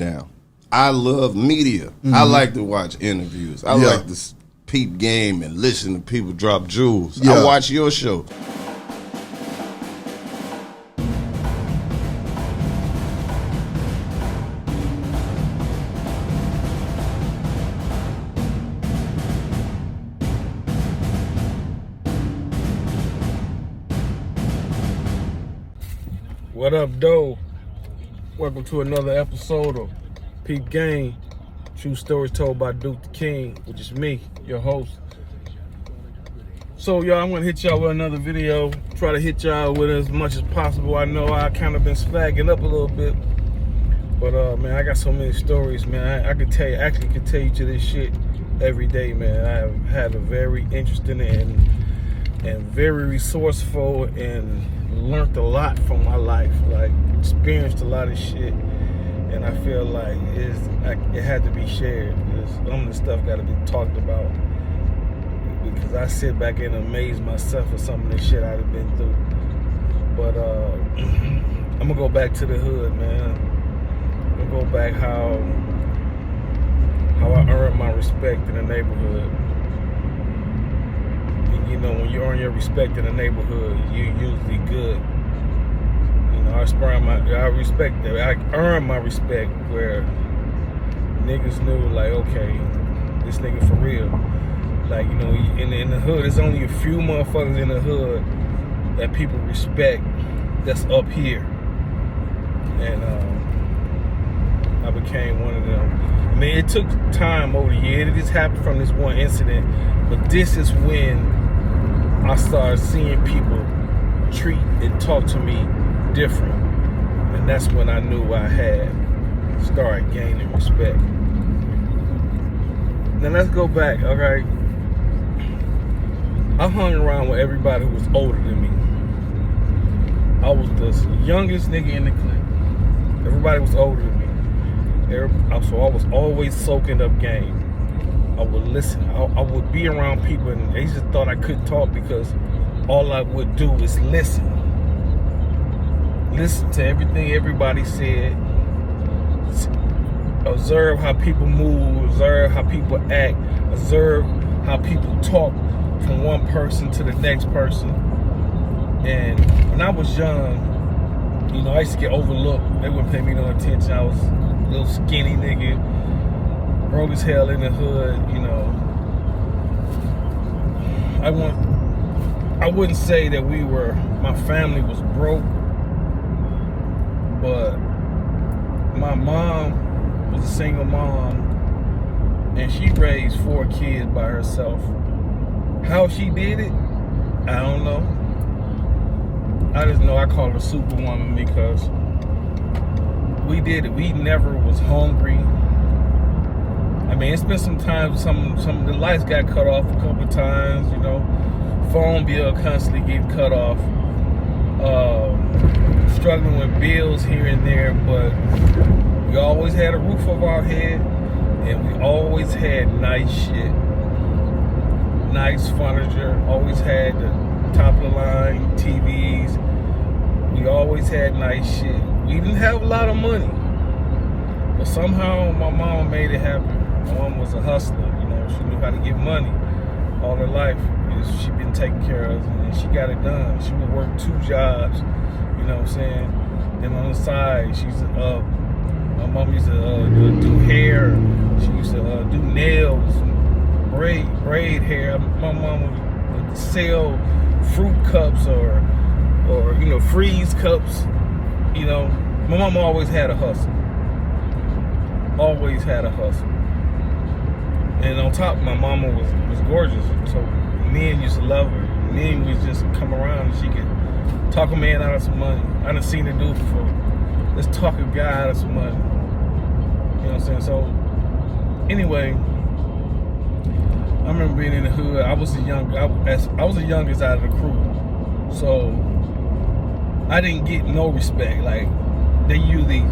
down. I love media. Mm-hmm. I like to watch interviews. I like to peep game and listen to people drop jewels. Yeah. I watch your show. What up, Doe? Welcome to another episode of Peep Game, True Stories Told by Duke the King, which is me, your host. So, y'all, I'm gonna hit y'all with another video. Try to hit y'all with as much as possible. I know I kind of been swagging up a little bit, but man, I got so many stories, man. I could tell you, actually could tell you to this shit every day, man. I have had a very interesting and very resourceful and learned a lot from my life, like experienced a lot of shit, and I feel like it had to be shared. Some of the stuff got to be talked about because I sit back and amaze myself at some of the shit I've been through. But I'm gonna go back to the hood, man. I'm gonna go back how I earned my respect in the neighborhood. You know, when you earn your respect in the neighborhood, you're usually good. You know, I earned my respect where niggas knew, like, okay, this nigga for real. Like, you know, in the hood, there's only a few motherfuckers in the hood that people respect that's up here. And I became one of them. I mean, it took time over the year. It just happened from this one incident, but this is when I started seeing people treat and talk to me different. And that's when I knew I had started gaining respect. Now let's go back, okay? I hung around with everybody who was older than me. I was the youngest nigga in the clique. Everybody was older than me. So I was always soaking up game. I would listen. I would be around people, and they just thought I couldn't talk because all I would do is listen. Listen to everything everybody said. Observe how people move. Observe how people act. Observe how people talk from one person to the next person. And when I was young, you know, I used to get overlooked. They wouldn't pay me no attention. I was a little skinny nigga. Broke as hell in the hood, you know. I wouldn't say that my family was broke, but my mom was a single mom, and she raised 4 kids by herself. How she did it, I don't know. I just know I call her Superwoman because we did it. We never was hungry. I mean, it's been some times, some of the lights got cut off a couple of times, you know. Phone bill constantly getting cut off. Struggling with bills here and there, but we always had a roof over our head, and we always had nice shit. Nice furniture, always had the top of the line TVs. We always had nice shit. We didn't have a lot of money, but somehow my mama made it happen. My mom was a hustler, you know. She knew how to get money all her life. She'd been taken care of, and she got it done. She would work 2 jobs, you know what I'm saying? And on the side, my mom used to do hair. She used to do nails, braid hair. My mom would sell fruit cups or you know, freeze cups. You know, my mom always had a hustle. Always had a hustle. And on top, my mama was gorgeous. So men used to love her. Men would just come around and she could talk a man out of some money. I done seen her do it before. Let's talk a guy out of some money. You know what I'm saying? So anyway, I remember being in the hood. I was the youngest out of the crew. So I didn't get no respect. Like, they usually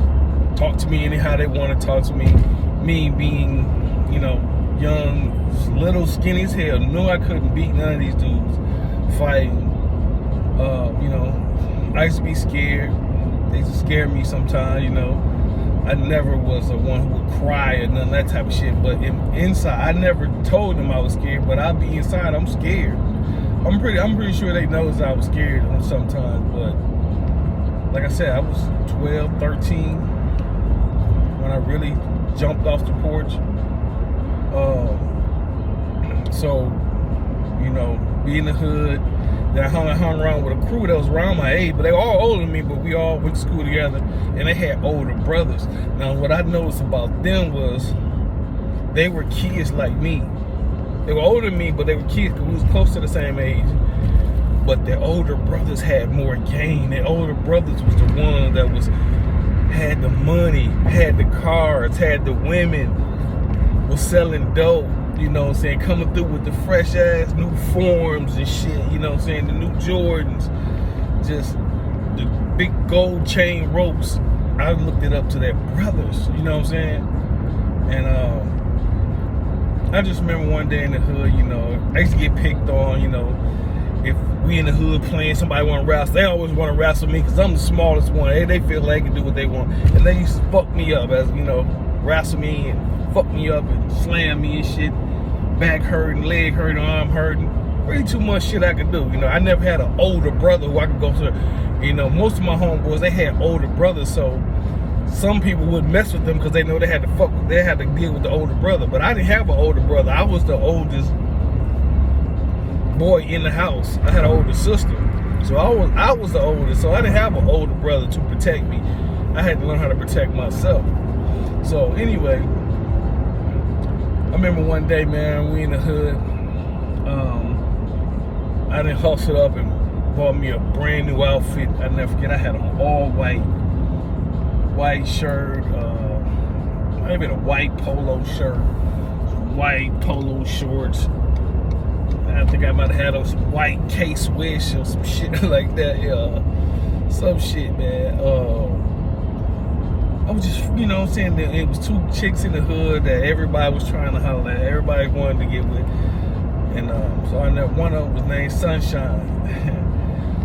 talk to me anyhow they want to talk to me. Me being, you know, young, little, skinny as hell, knew I couldn't beat none of these dudes fighting. You know, I used to be scared. They used to scare me sometimes, you know. I never was the one who would cry or none of that type of shit. But inside, I never told them I was scared. But I'd be inside, I'm scared. I'm pretty sure they know that I was scared sometimes. But like I said, I was 12, 13 when I really jumped off the porch. So, you know, be in the hood. Then I hung around with a crew that was around my age, but they were all older than me, but we all went to school together, and they had older brothers. Now, what I noticed about them was they were kids like me. They were older than me, but they were kids because we was close to the same age. But their older brothers had more game. Their older brothers was the one that had the money, had the cars, had the women, was selling dope. You know what I'm saying? Coming through with the fresh ass new forms and shit. You know what I'm saying? The new Jordans. Just the big gold chain ropes. I looked it up to their brothers. You know what I'm saying? And I just remember one day in the hood, you know, I used to get picked on, you know. If we in the hood playing, somebody want to wrestle, they always want to wrestle me because I'm the smallest one. They feel like they can do what they want. And they used to fuck me up, as you know, wrestle me and fuck me up and slam me and shit. Back hurting, leg hurting, arm hurting. Really too much shit I could do. You know, I never had an older brother who I could go to. You know, most of my homeboys, they had older brothers, so some people wouldn't mess with them because they know they had to deal with the older brother. But I didn't have an older brother. I was the oldest boy in the house. I had an older sister. So I was the oldest, so I didn't have an older brother to protect me. I had to learn how to protect myself. So anyway, I remember one day, man, we in the hood. I done hustled up and bought me a brand new outfit. I never forget, I had an all white shirt, maybe a white polo shirt, white polo shorts. I think I might have had on some white K-Swish or some shit like that. Yeah, some shit, man. I was just, you know what I'm saying, it was two chicks in the hood that everybody was trying to holler at. Everybody wanted to get with. And so I know one of them was named Sunshine.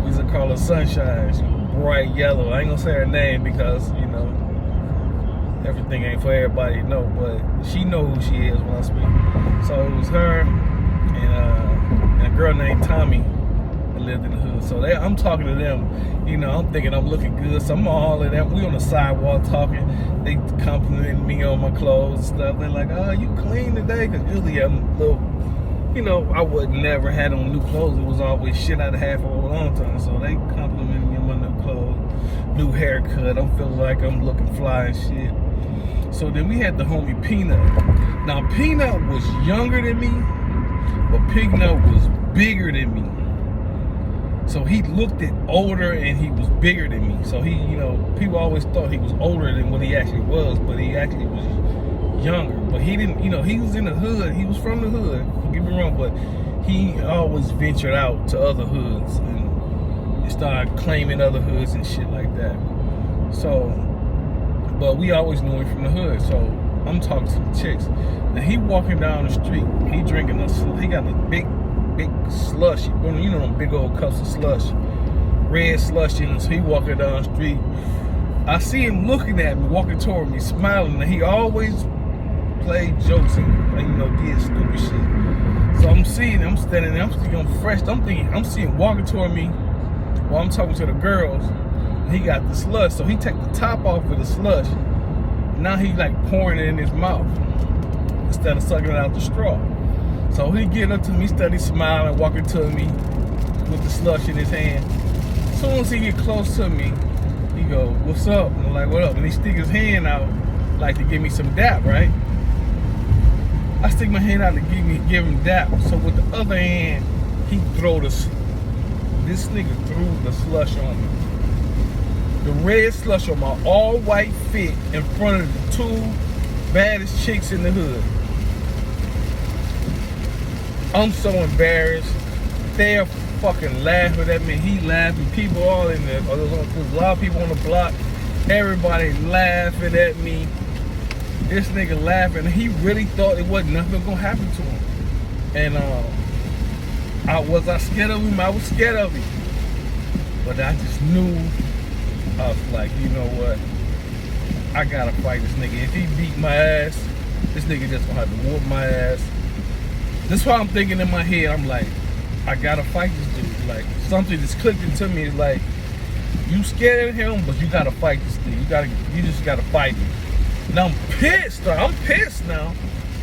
We used to call her Sunshine. She was bright yellow. I ain't gonna say her name because, you know, everything ain't for everybody to know, but she know who she is when I speak. So it was her and a girl named Tommy that lived in the hood. So I'm talking to them, you know, I'm thinking I'm looking good. So I'm all of them. We on the sidewalk talking. They complimenting me on my clothes and stuff. They're like, oh, you clean today? Because usually I'm a little, you know, I would never had on new clothes. It was always shit I'd had for a long time. So they complimented me on my new clothes, new haircut. I'm feeling like I'm looking fly and shit. So then we had the homie Peanut. Now Peanut was younger than me, but Peanut was bigger than me. So he looked it older and he was bigger than me. So he, you know, people always thought he was older than what he actually was, but he actually was younger. But he didn't, you know, he was in the hood. He was from the hood, don't get me wrong, but he always ventured out to other hoods and started claiming other hoods and shit like that. So, but we always knew him from the hood. So I'm talking to the chicks. Now he walking down the street, he drinking he got a big slushie, you know them big old cups of slush, red slushie, and so he walking down the street. I see him looking at me, walking toward me, smiling, and he always played jokes and, you know, did stupid shit. So I'm seeing him, I'm standing there, I'm thinking I'm fresh, I'm seeing him walking toward me while I'm talking to the girls. He got the slush, so he take the top off of the slush. Now he like pouring it in his mouth instead of sucking it out the straw. So he getting up to me, steady smiling, walking to me with the slush in his hand. As soon as he get close to me, he go, "What's up?" And I'm like, "What up?" And he stick his hand out like to give me some dap, right? I stick my hand out to give him dap. So with the other hand, he this nigga threw the slush on me. The red slush on my all white fit in front of the two baddest chicks in the hood. I'm so embarrassed. They're fucking laughing at me. He laughing. People all in there. There's a lot of people on the block. Everybody laughing at me. This nigga laughing. He really thought it wasn't nothing gonna happen to him. And was I scared of him? I was scared of him. But I just knew, I was like, you know what? I gotta fight this nigga. If he beat my ass, this nigga just gonna have to whoop my ass. That's why I'm thinking in my head, I'm like, I gotta fight this dude. Like, something that's clicked into me is like, you scared of him, but you gotta fight this dude. You just gotta fight him. Now I'm pissed. I'm pissed now.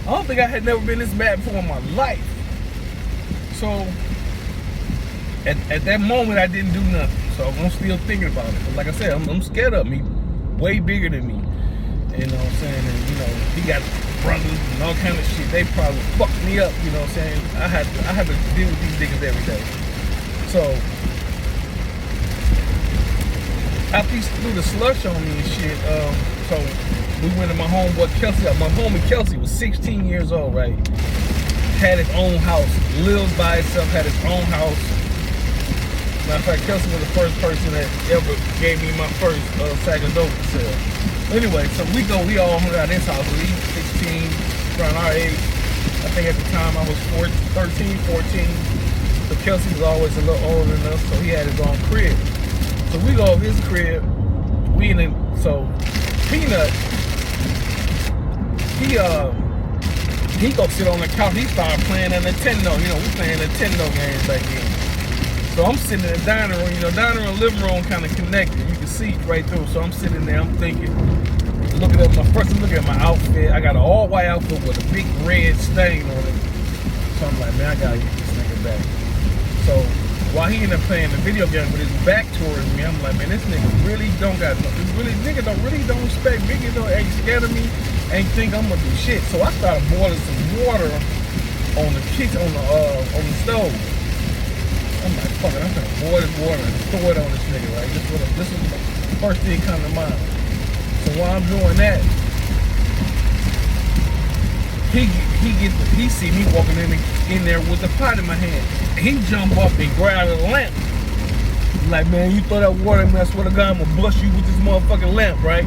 I don't think I had never been this mad before in my life. So at that moment, I didn't do nothing. So I'm still thinking about it. But like I said, I'm scared of him. He way bigger than me. You know what I'm saying? And you know, he got brothers and all kind of shit. They probably fucked me up. You know what I'm saying? I had to deal with these niggas every day. So after he threw the slush on me and shit, so we went to my homeboy Kelsey. My homie Kelsey was 16 years old, right? Had his own house. Lives by himself, had his own house. Matter of fact, Kelsey was the first person that ever gave me my first sack of dope to sell. Anyway, so we all hung out at his house. We 16, around our age. I think at the time I was 13, 14. So Kelsey was always a little older than us, so he had his own crib. So we go over his crib. So Peanut, he go sit on the couch. He started playing a Nintendo. You know, we playing Nintendo games back then. So I'm sitting in the dining room. You know, dining room and living room kind of connected. You can see right through. So I'm sitting there. I'm thinking, looking at my outfit. I got an all white outfit with a big red stain on it. So I'm like, man, I gotta get this nigga back. So while he ended up playing the video game with his back towards me, I'm like, man, this nigga really don't got no. Nigga don't respect me. Nigga ain't scared of me. Ain't think I'm gonna do shit. So I started boiling some water on the kitchen, on the stove. I'm like, fuck it, I'm gonna boil this water and throw it on this nigga, right? This is the first thing come to mind. So while I'm doing that, he see me walking in there with the pot in my hand. He jump up and grab the lamp. Like, man, you throw that water in me, I swear to God, I'm gonna bust you with this motherfucking lamp, right?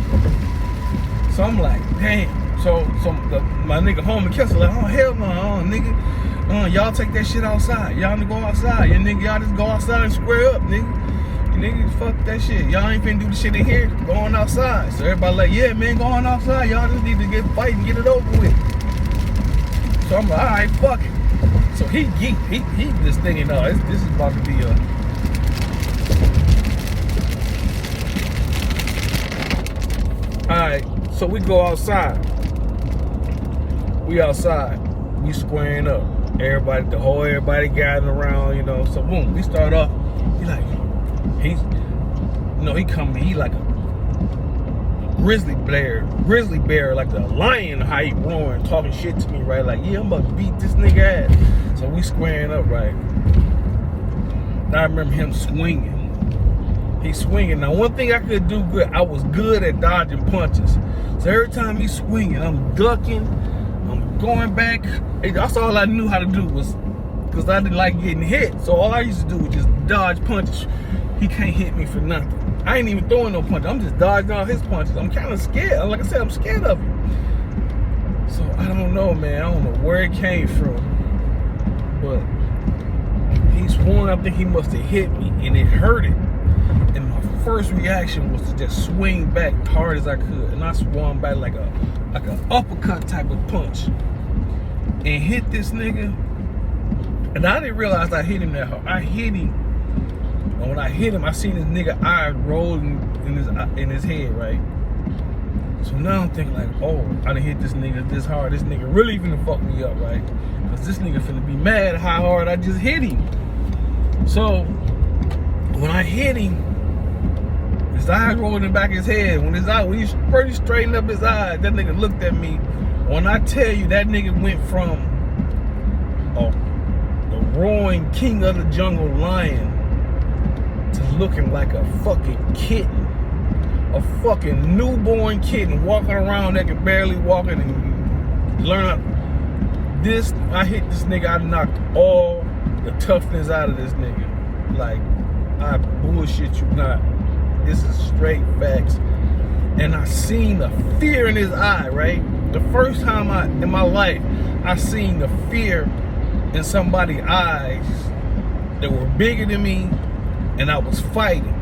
So I'm like, damn. So my nigga homie Kelsey like, oh hell no, nigga. Y'all take that shit outside. Y'all to go outside. Y'all just go outside and square up, nigga. You niggas fuck that shit. Y'all ain't finna do the shit in here. Go on outside. So everybody like, yeah, man, go on outside. Y'all just need to get fight and get it over with. So I'm like, all right, fuck it. So he just thinking, no, this is about to be a. All right, so we go outside. We outside. We squaring up. Everybody gathering around, you know. So boom, we start off. He coming. He like a grizzly bear, like a lion. How he roaring, talking shit to me, right? Like, yeah, I'm about to beat this nigga ass. So we squaring up, right? And I remember him swinging. He's swinging. Now, one thing I could do good, I was good at dodging punches. So every time he's swinging, I'm ducking. I'm going back. That's all I knew how to do was, because I didn't like getting hit. So all I used to do was just dodge punches. He can't hit me for nothing. I ain't even throwing no punches. I'm just dodging all his punches. I'm kind of scared. Like I said, I'm scared of him. So I don't know, man. I don't know where it came from. But he swung. I think he must have hit me, and it hurt it. And my first reaction was to just swing back hard as I could. And I swung back like an uppercut type of punch. And hit this nigga. And I didn't realize I hit him that hard. I hit him. And when I hit him, I seen this nigga eyes rolling in his head, right? So now I'm thinking like, oh, I done hit this nigga this hard. This nigga really finna fuck me up, right? Because this nigga finna be mad how hard I just hit him. So when I hit him, his eyes rolling in the back of his head. When he pretty straightened up his eyes, that nigga looked at me. When I tell you, that nigga went from the roaring king of the jungle lion to looking like a fucking kitten. A fucking newborn kitten walking around that can barely walk and learn how. I hit this nigga, I knocked all the toughness out of this nigga. Like, I bullshit you not. This is straight facts. And I seen the fear in his eye, right? The first time in my life, I seen the fear in somebody's eyes that were bigger than me, and I was fighting.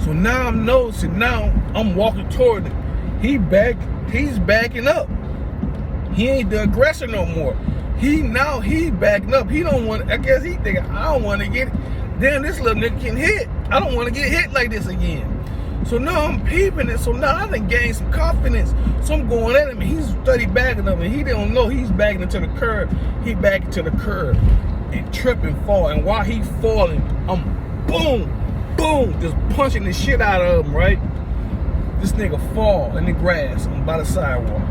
So now I'm noticing, now I'm walking toward him. he's backing up. He ain't the aggressor no more. He backing up. He don't want, I guess he thinking, I don't want to get it. Then this little nigga can hit. I don't want to get hit like this again. So now I'm peeping it. So now I done gained some confidence. So I'm going at him, and he's steady backing up, and he don't know he's backing into the curb. He backing to the curb and tripping, fall. And while he falling, I'm boom, boom, just punching the shit out of him, right? This nigga fall in the grass by the sidewalk.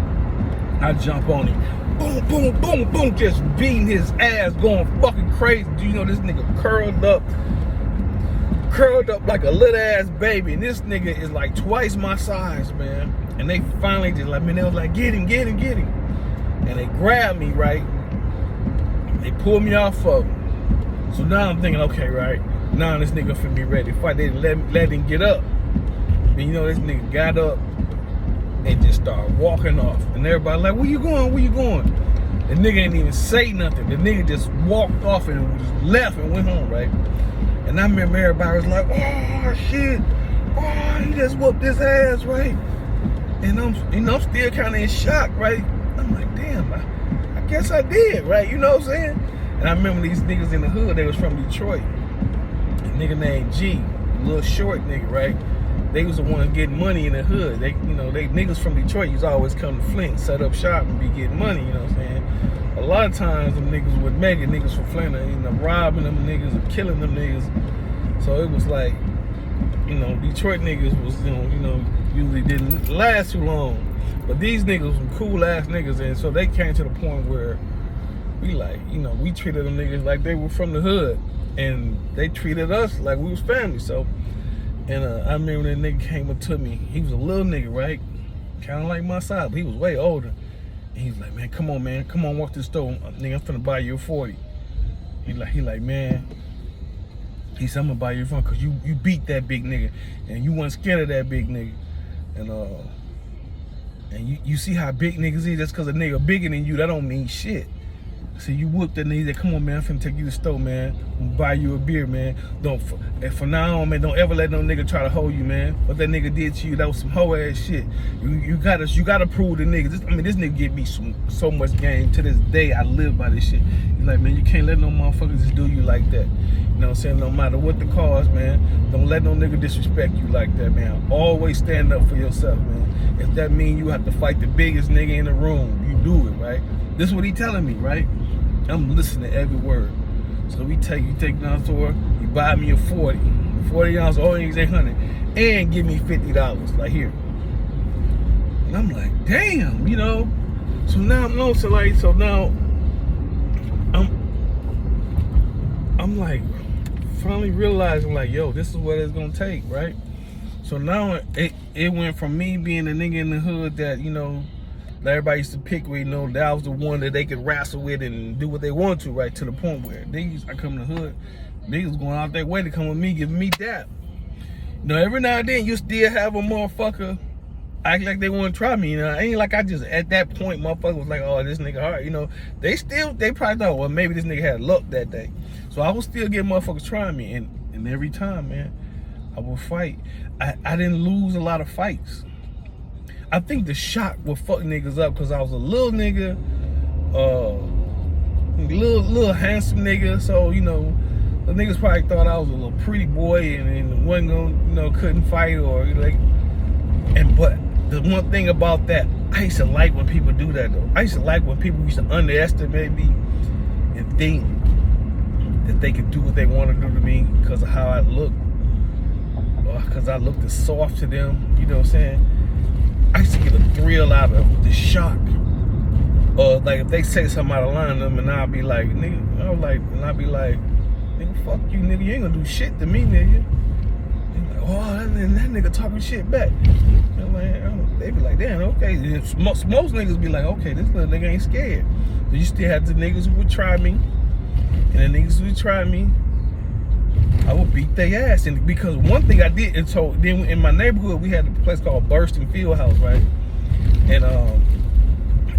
I jump on him. Boom, boom, boom, boom, just beating his ass, going fucking crazy. Do you know this nigga curled up like a little ass baby, and this nigga is like twice my size, man. And they finally just like, man, they was like, get him. And they grabbed me, right? They pulled me off of him. So now I'm thinking, okay, right? Now this nigga finna be ready to fight. They didn't let him get up. And you know, this nigga got up and just started walking off. And everybody like, where you going? The nigga ain't even say nothing. The nigga just walked off and just left and went home, right? And I remember everybody was like, oh shit, oh, he just whooped his ass, right? And I'm still kind of in shock, right? I'm like, damn, I guess I did, right? You know what I'm saying? And I remember these niggas in the hood, they was from Detroit. A nigga named G, a little short nigga, right? They was the ones getting money in the hood. They niggas from Detroit used to always come to Flint, set up shop and be getting money, you know what I'm saying? A lot of times them niggas would make it, niggas from Flint, robbing them niggas or killing them niggas. So it was like, Detroit niggas was, usually didn't last too long. But these niggas were cool ass niggas, and so they came to the point where we like, we treated them niggas like they were from the hood, and they treated us like we was family. So, and I remember that nigga came up to me. He was a little nigga, right? Kind of like my size, but he was way older. And he was like, man, come on, walk to the store. Nigga, I'm finna buy you a 40. He like, man. He said, I'm gonna buy you a 40 because you beat that big nigga, and you wasn't scared of that big nigga. And you see how big niggas is, just because a nigga bigger than you, that don't mean shit. So you whooped that nigga, he said, come on, man, I'm finna take you to the store, man. I'm gonna buy you a beer, man. And from now on, man, don't ever let no nigga try to hold you, man. What that nigga did to you, that was some hoe ass shit. You gotta prove the niggas. This nigga give me so much game. To this day, I live by this shit. He's like, man, you can't let no motherfuckers just do you like that. You know what I'm saying? No matter what the cause, man, don't let no nigga disrespect you like that, man. Always stand up for yourself, man. If that mean you have to fight the biggest nigga in the room, you do it, right? This is what he telling me, right? I'm listening to every word. So you take me down to the store, you buy me a 40 ounce, all things 800, and give me $50, like here. And I'm like, damn, So now I'm like finally realizing, like, yo, this is what it's gonna take, right? So now it went from me being a nigga in the hood that, that everybody used to pick with, that was the one that they could wrestle with and do what they want to, right? To the point where niggas, I come to the hood, niggas going out their way to come with me, giving me dap. Every now and then you still have a motherfucker act like they want to try me, It ain't like I just, at that point, motherfucker was like, oh, this nigga hard, They probably thought, well, maybe this nigga had luck that day. So I was still getting motherfuckers trying me, and every time, man, I would fight. I didn't lose a lot of fights. I think the shock would fuck niggas up because I was a little nigga, little handsome nigga. So, the niggas probably thought I was a little pretty boy and wasn't gonna, couldn't fight or like. But the one thing about that, I used to like when people do that though. I used to like when people used to underestimate me and think that they could do what they want to do to me because of how I look, or because I looked as soft to them. You know what I'm saying? I used to get a thrill out of the shock. Or like if they say something out of line to them, and I'll be like, nigga, nigga, fuck you, nigga. You ain't gonna do shit to me, nigga. Like, oh, that nigga talking shit back. They be like, damn, okay. Most niggas be like, okay, this little nigga ain't scared. So you still have the niggas who would try me, and the niggas who would try me, I would beat their ass. And because one thing I did, and so then in my neighborhood we had a place called Bursting Fieldhouse, right? And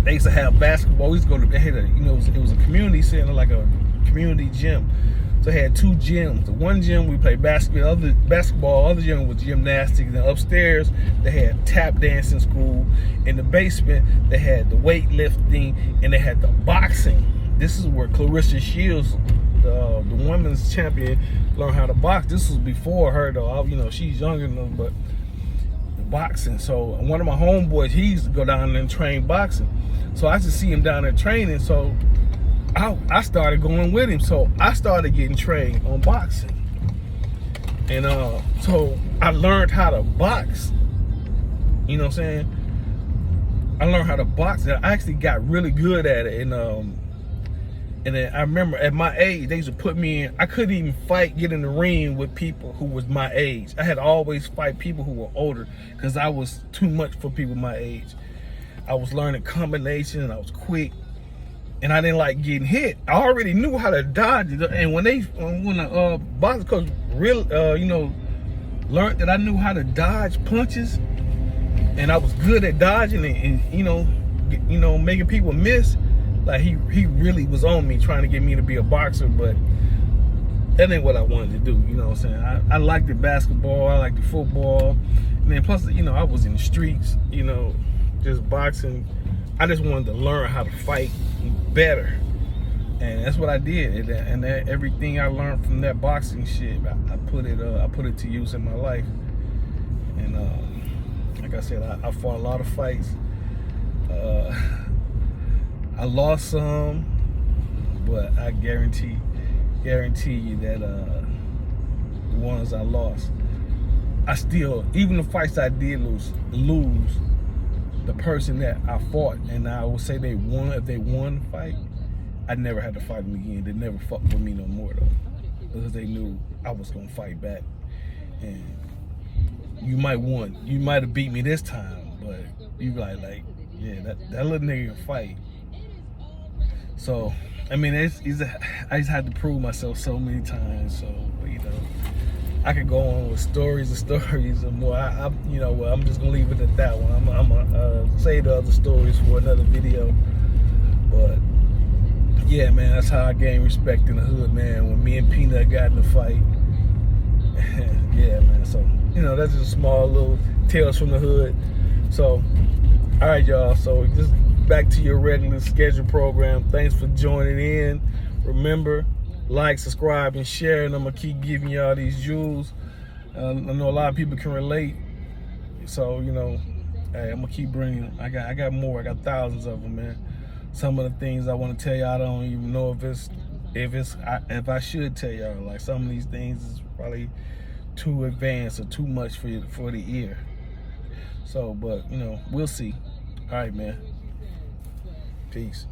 they used to have basketball. We used to go to, it was a community center, like a community gym. So I had 2 gyms. The one gym we played basketball, other gym was gymnastics. And upstairs they had tap dancing school. In the basement they had the weightlifting, and they had the boxing. This is where Clarissa Shields, the women's champion, learned how to box. This was before her though. You know, she's younger than them, but the boxing. So one of my homeboys, he used to go down there and train boxing. So I used to see him down there training. So I started going with him. So I started getting trained on boxing. And so I learned how to box. You know what I'm saying? I learned how to box, and I actually got really good at it. And then I remember at my age, they used to put me in, I couldn't even get in the ring with people who was my age. I had to always fight people who were older because I was too much for people my age. I was learning combinations, I was quick, and I didn't like getting hit. I already knew how to dodge it. And when the boxing coach really, learned that I knew how to dodge punches, and I was good at dodging it, and making people miss. Like he really was on me, trying to get me to be a boxer, but that ain't what I wanted to do. You know what I'm saying? I liked the basketball, I liked the football, and then plus, I was in the streets, just boxing. I just wanted to learn how to fight better, and that's what I did. And everything I learned from that boxing shit, I put it to use in my life. And like I said, I fought a lot of fights. I lost some, but I guarantee you that the ones I lost, I still, even the fights I did lose, the person that I fought, and I would say they won. If they won the fight, I never had to fight them again. They never fucked with me no more though, because they knew I was gonna fight back. And you might have beat me this time, but you like, yeah, that little nigga can fight. So, I mean, I just had to prove myself so many times. So, I could go on with stories and more. I'm just gonna leave it at that one. I'm gonna save the other stories for another video. But yeah, man, that's how I gained respect in the hood, man. When me and Peanut got in the fight, yeah, man. So, that's just a small little tales from the hood. So, all right, y'all. So just back to your regular schedule program. Thanks for joining in. Remember, like, subscribe, and share, and I'm gonna keep giving y'all these jewels. I know a lot of people can relate, so hey, I'm gonna keep bringing. I got more. I got thousands of them, man. Some of the things I want to tell y'all, I don't even know if I should tell y'all. Like, some of these things is probably too advanced or too much for the ear. So, but we'll see. All right, man. Peace.